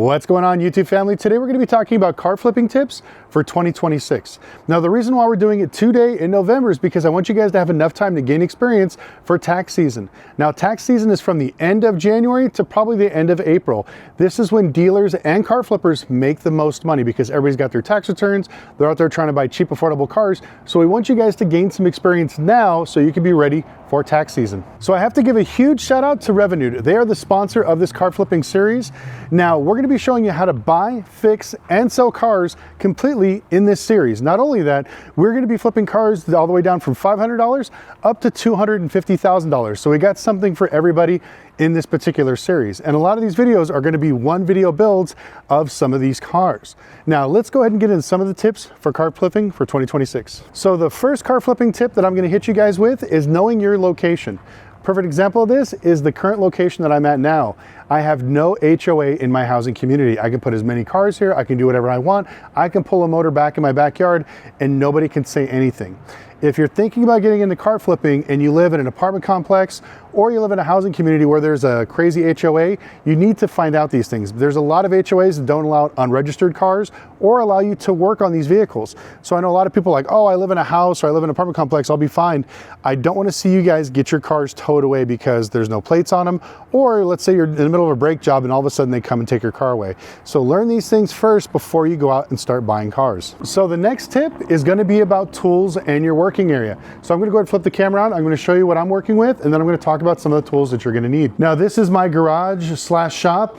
What's going on, YouTube family? Today we're going to be talking about car flipping tips for 2026. Now, the reason why we're doing it today in November is because I want you guys to have enough time to gain experience for tax season. Now, tax season is from the end of January to probably the end of April. This is when dealers and car flippers make the most money because everybody's got their tax returns. They're out there trying to buy cheap, affordable cars. So we want you guys to gain some experience now so you can be ready for tax season. So I have to give a huge shout out to Revenue. They are the sponsor of this car flipping series. Now, we're going to be showing you how to buy, fix, and sell cars completely in this series. Not only that, we're going to be flipping cars all the way down from $500 up to $250,000. So we got something for everybody in this particular series. And a lot of these videos are going to be one video builds of some of these cars. Now, let's go ahead and get into some of the tips for car flipping for 2026. So the first car flipping tip that I'm going to hit you guys with is knowing your location. Perfect example of this is the current location that I'm at now. I have no HOA in my housing community. I can put as many cars here, I can do whatever I want, I can pull a motor back in my backyard and nobody can say anything. If you're thinking about getting into car flipping and you live in an apartment complex or you live in a housing community where there's a crazy HOA, you need to find out these things. There's a lot of HOAs that don't allow unregistered cars or allow you to work on these vehicles. So I know a lot of people are like, oh, I live in a house or I live in an apartment complex, I'll be fine. I don't want to see you guys get your cars towed away because there's no plates on them, or let's say you're in the middle of a brake job and all of a sudden they come and take your car away. So learn these things first before you go out and start buying cars. So the next tip is going to be about tools and your working area. So I'm going to go ahead and flip the camera on. I'm going to show you what I'm working with, and then I'm going to talk about some of the tools that you're going to need. Now, this is my garage slash shop.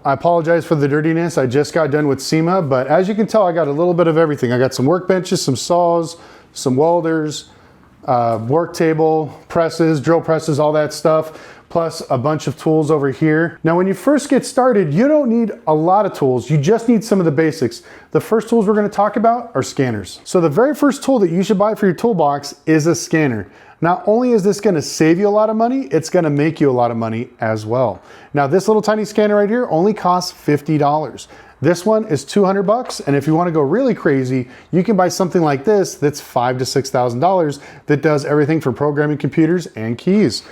I apologize for the dirtiness. I just got done with SEMA, but as you can tell, I got a little bit of everything. I got some workbenches, some saws, some welders, work table, presses, drill presses, all that stuff, plus a bunch of tools over here. Now, when you first get started, you don't need a lot of tools. You just need some of the basics. The first tools we're going to talk about are scanners. So the very first tool that you should buy for your toolbox is a scanner. Not only is this going to save you a lot of money, it's going to make you a lot of money as well. Now, this little tiny scanner right here only costs $50. This one is 200 bucks, and if you want to go really crazy, you can buy something like this that's $5,000 to $6,000 that does everything for programming computers and keys.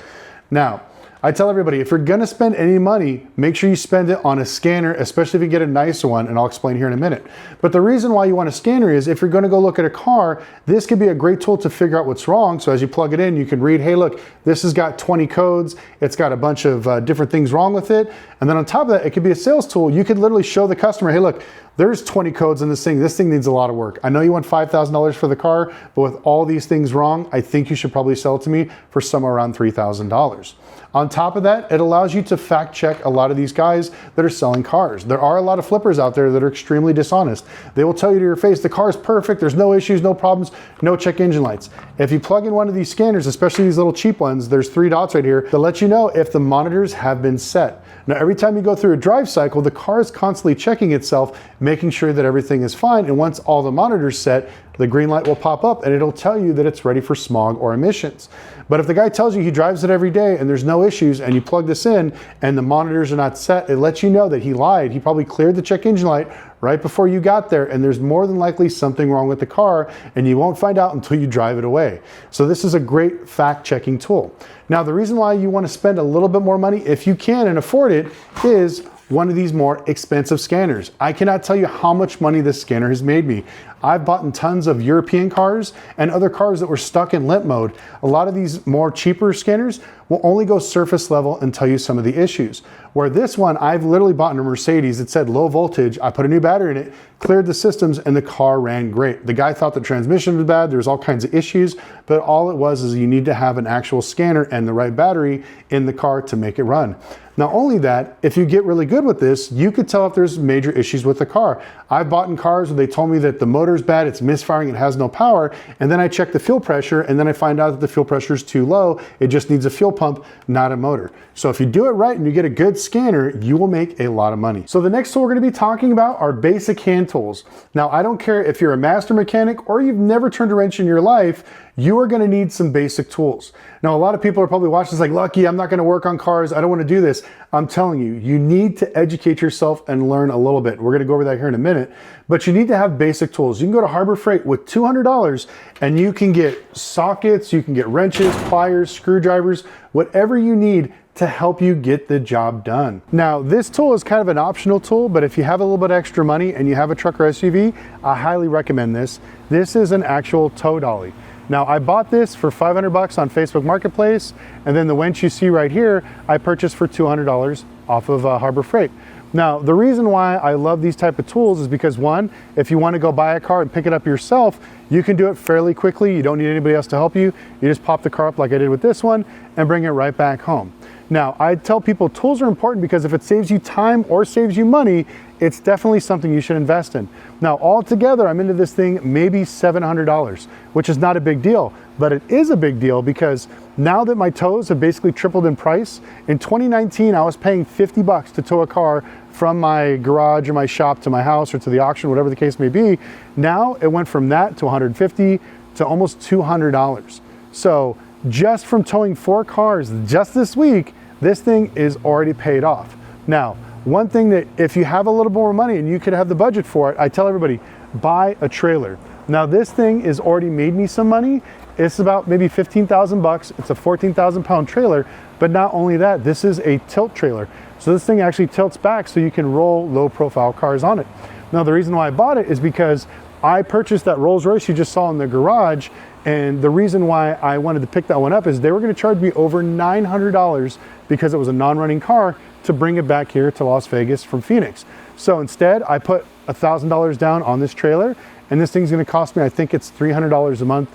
Now, I tell everybody, if you're going to spend any money, make sure you spend it on a scanner, especially if you get a nicer one, and I'll explain here in a minute. But the reason why you want a scanner is if you're going to go look at a car, this could be a great tool to figure out what's wrong. So as you plug it in, you can read, hey, look, this has got 20 codes. It's got a bunch of different things wrong with it. And then on top of that, it could be a sales tool. You could literally show the customer, hey, look, there's 20 codes in this thing. This thing needs a lot of work. I know you want $5,000 for the car, but with all these things wrong, I think you should probably sell it to me for somewhere around $3,000. On top of that, it allows you to fact check a lot of these guys that are selling cars. There are a lot of flippers out there that are extremely dishonest. They will tell you to your face, the car is perfect, there's no issues, no problems, no check engine lights. If you plug in one of these scanners, especially these little cheap ones, there's 3 dots right here that let you know if the monitors have been set. Now, every time you go through a drive cycle, the car is constantly checking itself, making sure that everything is fine. And once all the monitors set, the green light will pop up and it'll tell you that it's ready for smog or emissions. But if the guy tells you he drives it every day and there's no issues and you plug this in and the monitors are not set, it lets you know that he lied. He probably cleared the check engine light right before you got there, and there's more than likely something wrong with the car and you won't find out until you drive it away. So this is a great fact-checking tool. Now, the reason why you want to spend a little bit more money, if you can and afford it, is one of these more expensive scanners. I cannot tell you how much money this scanner has made me. I've bought in tons of European cars and other cars that were stuck in limp mode. A lot of these more cheaper scanners will only go surface level and tell you some of the issues. Where this one, I've literally bought in a Mercedes that said low voltage. I put a new battery in it, cleared the systems, and the car ran great. The guy thought the transmission was bad. There was all kinds of issues, but all it was is you need to have an actual scanner and the right battery in the car to make it run. Not only that, if you get really good with this, you could tell if there's major issues with the car. I've bought in cars where they told me that the motor's bad, it's misfiring, it has no power, and then I check the fuel pressure, and then I find out that the fuel pressure is too low. It just needs a fuel pump, not a motor. So if you do it right and you get a good scanner, you will make a lot of money. So the next tool we're going to be talking about are basic hand tools. Now, I don't care if you're a master mechanic or you've never turned a wrench in your life, you are going to need some basic tools. Now, a lot of people are probably watching this like, Lucky, I'm not going to work on cars. I don't want to do this. I'm telling you, you need to educate yourself and learn a little bit. We're going to go over that here in a minute, but you need to have basic tools. You can go to Harbor Freight with $200 and you can get sockets, you can get wrenches, pliers, screwdrivers, whatever you need to help you get the job done. Now, this tool is kind of an optional tool, but if you have a little bit extra money and you have a truck or SUV, I highly recommend this. This is an actual tow dolly. Now, I bought this for 500 bucks on Facebook Marketplace, and then the winch you see right here, I purchased for $200 off of Harbor Freight. Now, the reason why I love these type of tools is because, one, if you want to go buy a car and pick it up yourself, you can do it fairly quickly. You don't need anybody else to help you. You just pop the car up like I did with this one and bring it right back home. Now, I tell people tools are important because if it saves you time or saves you money, it's definitely something you should invest in. Now, altogether, I'm into this thing maybe $700, which is not a big deal, but it is a big deal because now that my tows have basically tripled in price, in 2019, I was paying 50 bucks to tow a car from my garage or my shop to my house or to the auction, whatever the case may be. Now it went from that to 150 to almost $200. So just from towing 4 cars just this week, this thing is already paid off. Now, one thing that if you have a little more money and you could have the budget for it, I tell everybody, buy a trailer. Now this thing has already made me some money. It's about maybe 15,000 bucks. It's a 14,000 pound trailer, but not only that, this is a tilt trailer. So this thing actually tilts back so you can roll low profile cars on it. Now the reason why I bought it is because I purchased that Rolls Royce you just saw in the garage, and the reason why I wanted to pick that one up is they were going to charge me over $900 because it was a non-running car to bring it back here to Las Vegas from Phoenix. So instead, I put $1,000 down on this trailer, and this thing's going to cost me, I think it's $300 a month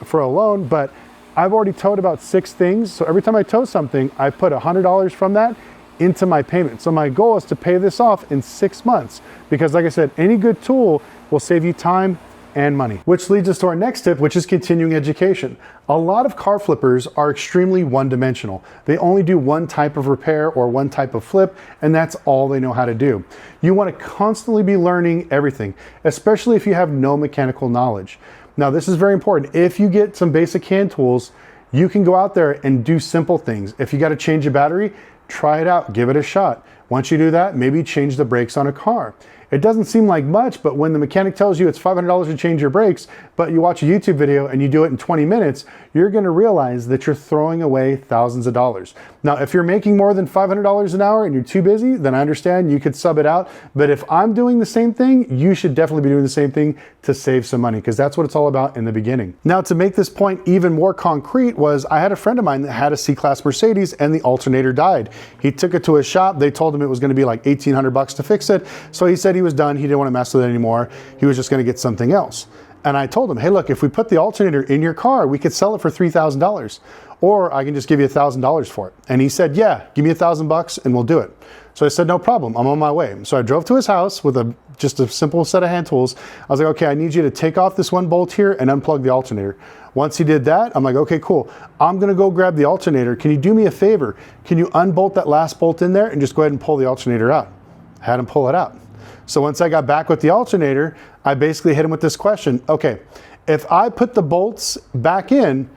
for a loan, but I've already towed about 6 things. So every time I tow something, I put $100 from that into my payment. So my goal is to pay this off in 6 months because, like I said, any good tool will save you time and money. Which leads us to our next tip, which is continuing education. A lot of car flippers are extremely one-dimensional. They only do one type of repair or one type of flip, and that's all they know how to do. You want to constantly be learning everything, especially if you have no mechanical knowledge. Now, this is very important. If you get some basic hand tools, you can go out there and do simple things. If you got to change a battery, try it out, give it a shot. Once you do that, maybe change the brakes on a car. It doesn't seem like much, but when the mechanic tells you it's $500 to change your brakes, but you watch a YouTube video and you do it in 20 minutes, you're gonna realize that you're throwing away thousands of dollars. Now, if you're making more than $500 an hour and you're too busy, then I understand you could sub it out. But if I'm doing the same thing, you should definitely be doing the same thing to save some money, because that's what it's all about in the beginning. Now, to make this point even more concrete was I had a friend of mine that had a C-Class Mercedes and the alternator died. He took it to his shop. They told him it was gonna be like 1,800 bucks to fix it. So he said he was done. He didn't want to mess with it anymore. He was just going to get something else. And I told him, hey, look, if we put the alternator in your car, we could sell it for $3,000, or I can just give you $1,000 for it. And he said, yeah, give me $1,000 and we'll do it. So I said, no problem, I'm on my way. So I drove to his house with just a simple set of hand tools. I was like, okay, I need you to take off this one bolt here and unplug the alternator. Once he did that, I'm like, okay, cool. I'm gonna go grab the alternator. Can you do me a favor? Can you unbolt that last bolt in there and just go ahead and pull the alternator out? I had him pull it out. So once I got back with the alternator, I basically hit him with this question. Okay, if I put the bolts back in,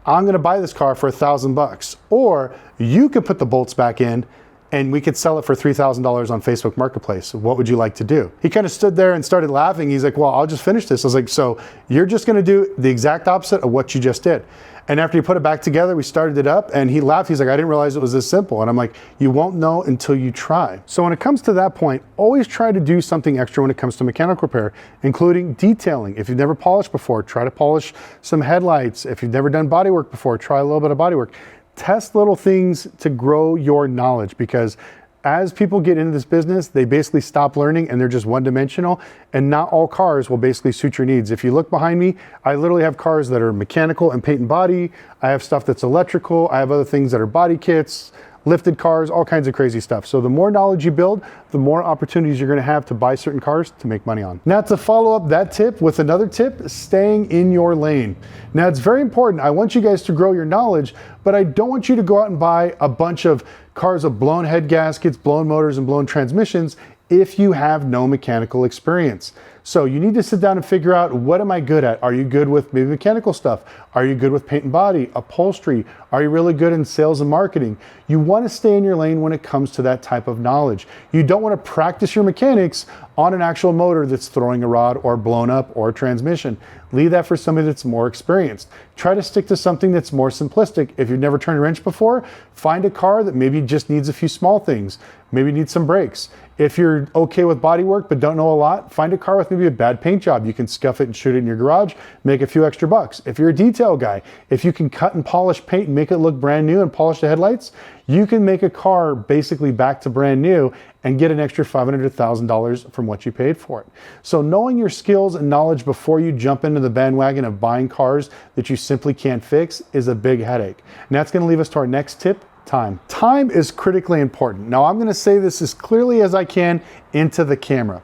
I'm gonna buy this car for $1,000, or you could put the bolts back in and we could sell it for $3,000 on Facebook Marketplace. What would you like to do? He kind of stood there and started laughing. He's like, well, I'll just finish this. I was like, so you're just gonna do the exact opposite of what you just did. And after he put it back together, we started it up and he laughed. He's like, I didn't realize it was this simple. And I'm like, you won't know until you try. So when it comes to that point, always try to do something extra when it comes to mechanical repair, including detailing. If you've never polished before, try to polish some headlights. If you've never done body work before, try a little bit of body work. Test little things to grow your knowledge, because as people get into this business, they basically stop learning and they're just one-dimensional, and not all cars will basically suit your needs. If you look behind me, I literally have cars that are mechanical and paint and body. I have stuff that's electrical. I have other things that are body kits, lifted cars, all kinds of crazy stuff. So the more knowledge you build, the more opportunities you're gonna have to buy certain cars to make money on. Now, to follow up that tip with another tip, staying in your lane. Now, it's very important. I want you guys to grow your knowledge, but I don't want you to go out and buy a bunch of cars with blown head gaskets, blown motors, and blown transmissions if you have no mechanical experience. So you need to sit down and figure out, what am I good at? Are you good with maybe mechanical stuff? Are you good with paint and body, upholstery? Are you really good in sales and marketing? You want to stay in your lane when it comes to that type of knowledge. You don't want to practice your mechanics on an actual motor that's throwing a rod or blown up or transmission. Leave that for somebody that's more experienced. Try to stick to something that's more simplistic. If you've never turned a wrench before, find a car that maybe just needs a few small things. Maybe needs some brakes. If you're okay with body work but don't know a lot, find a car with maybe a bad paint job. You can scuff it and shoot it in your garage, make a few extra bucks. If you're a detail guy, if you can cut and polish paint and make it look brand new and polish the headlights, you can make a car basically back to brand new and get an extra $500 to $1,000 from what you paid for it. So knowing your skills and knowledge before you jump into the bandwagon of buying cars that you simply can't fix is a big headache. And that's going to lead us to our next tip: time. Time is critically important. Now, I'm going to say this as clearly as I can into the camera.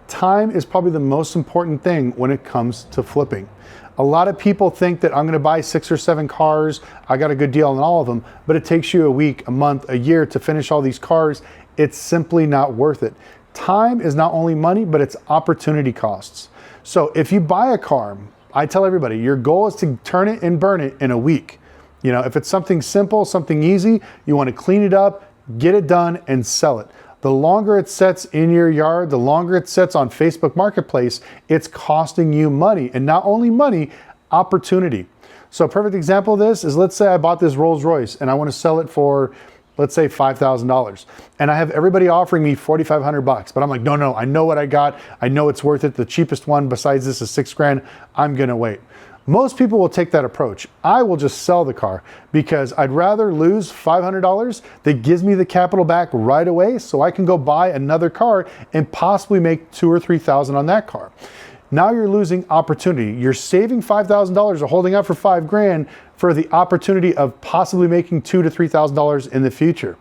Time is probably the most important thing when it comes to flipping. A lot of people think that I'm going to buy 6 or 7 cars, I got a good deal on all of them, but it takes you a week, a month, a year to finish all these cars. It's simply not worth it. Time is not only money, but it's opportunity costs. So if you buy a car, I tell everybody, your goal is to turn it and burn it in a week. You know, if it's something simple, something easy, you want to clean it up, get it done, and sell it. The longer it sits in your yard, the longer it sits on Facebook Marketplace, it's costing you money. And not only money, opportunity. So a perfect example of this is, let's say I bought this Rolls Royce and I want to sell it for, let's say, $5,000. And I have everybody offering me $4,500, but I'm like, no, I know what I got. I know it's worth it. The cheapest one besides this is $6 grand. I'm going to wait. Most people will take that approach. I will just sell the car because I'd rather lose $500 that gives me the capital back right away so I can go buy another car and possibly make $2,000 or $3,000 on that car. Now you're losing opportunity. You're saving $5,000 or holding out for $5 grand for the opportunity of possibly making $2,000 to $3,000 in the future.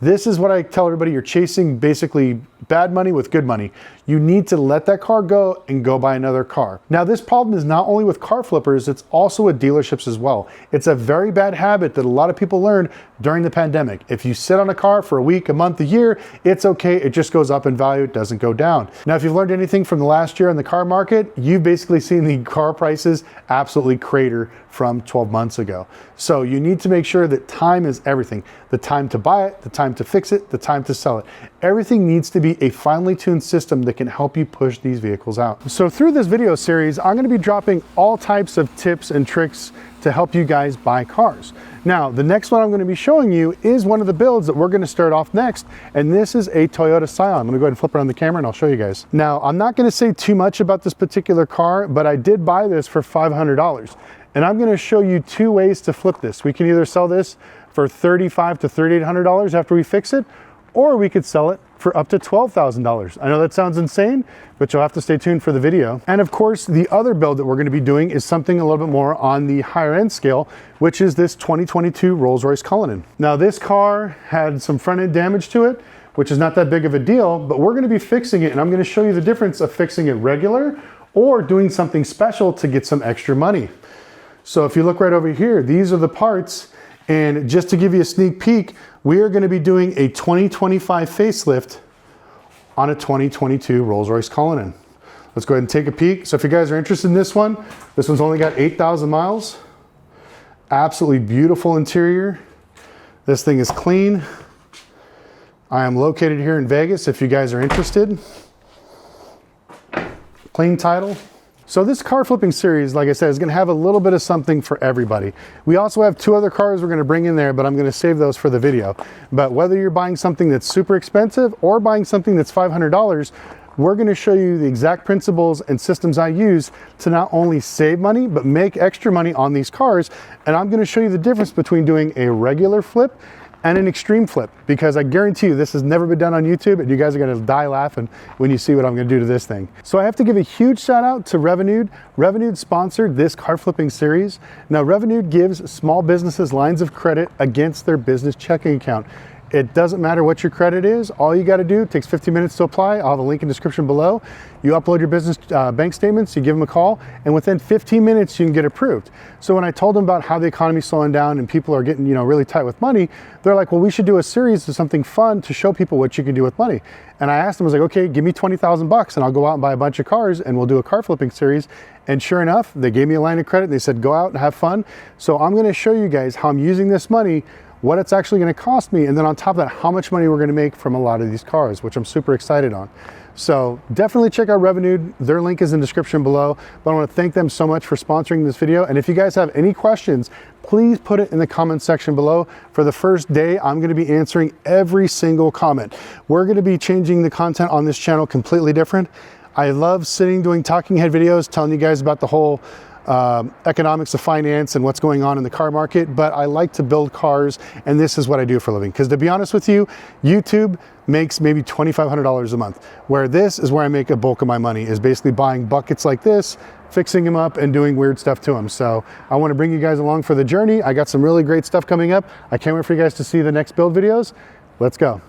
This is what I tell everybody: you're chasing basically bad money with good money. You need to let that car go and go buy another car. Now, this problem is not only with car flippers, it's also with dealerships as well. It's a very bad habit that a lot of people learned during the pandemic. If you sit on a car for a week, a month, a year, it's okay. It just goes up in value. It doesn't go down. Now, if you've learned anything from the last year in the car market, you've basically seen the car prices absolutely crater from 12 months ago. So you need to make sure that time is everything. The time to buy it, the time to fix it, the time to sell it. Everything needs to be a finely tuned system that can help you push these vehicles out. So through this video series, I'm going to be dropping all types of tips and tricks to help you guys buy cars. Now, the next one I'm going to be showing you is one of the builds that we're going to start off next, and this is a Toyota Scion. I'm going to go ahead and flip around the camera and I'll show you guys. Now, I'm not going to say too much about this particular car, but I did buy this for $500. And I'm going to show you 2 ways to flip this. We can either sell this for $3,500 to $3,800 after we fix it, or we could sell it for up to $12,000. I know that sounds insane, but you'll have to stay tuned for the video. And of course, the other build that we're going to be doing is something a little bit more on the higher end scale, which is this 2022 Rolls-Royce Cullinan. Now, this car had some front end damage to it, which is not that big of a deal, but we're going to be fixing it, and I'm going to show you the difference of fixing it regular or doing something special to get some extra money. So if you look right over here, these are the parts. And just to give you a sneak peek, we are going to be doing a 2025 facelift on a 2022 Rolls-Royce Cullinan. Let's go ahead and take a peek. So if you guys are interested in this one's only got 8,000 miles. Absolutely beautiful interior. This thing is clean. I am located here in Vegas if you guys are interested. Clean title. So this car flipping series, like I said, is going to have a little bit of something for everybody. We also have 2 other cars we're going to bring in there, but I'm going to save those for the video. But whether you're buying something that's super expensive or buying something that's $500, we're going to show you the exact principles and systems I use to not only save money, but make extra money on these cars. And I'm going to show you the difference between doing a regular flip and an extreme flip, because I guarantee you this has never been done on YouTube, and you guys are gonna die laughing when you see what I'm gonna do to this thing. So I have to give a huge shout out to Revenued. Revenued sponsored this car flipping series. Now, Revenued gives small businesses lines of credit against their business checking account. It doesn't matter what your credit is. All you got to do, it takes 15 minutes to apply. I'll have a link in the description below. You upload your business bank statements, you give them a call, and within 15 minutes you can get approved. So when I told them about how the economy's slowing down and people are getting, really tight with money, they're like, well, we should do a series of something fun to show people what you can do with money. And I asked them, I was like, okay, give me 20,000 bucks and I'll go out and buy a bunch of cars and we'll do a car flipping series. And sure enough, they gave me a line of credit and they said, go out and have fun. So I'm going to show you guys how I'm using this money, what it's actually going to cost me, and then on top of that, how much money we're going to make from a lot of these cars, which I'm super excited on. So definitely check out Revenued. Their link is in the description below. But I want to thank them so much for sponsoring this video. And if you guys have any questions, please put it in the comment section below. For the first day, I'm going to be answering every single comment. We're going to be changing the content on this channel completely different. I love sitting doing talking head videos, telling you guys about the whole economics of finance and what's going on in the car market, but I like to build cars, and this is what I do for a living. Because to be honest with you, YouTube makes maybe $2,500 a month, where this is where I make a bulk of my money, is basically buying buckets like this, fixing them up, and doing weird stuff to them. So I want to bring you guys along for the journey. I got some really great stuff coming up. I can't wait for you guys to see the next build videos. Let's go.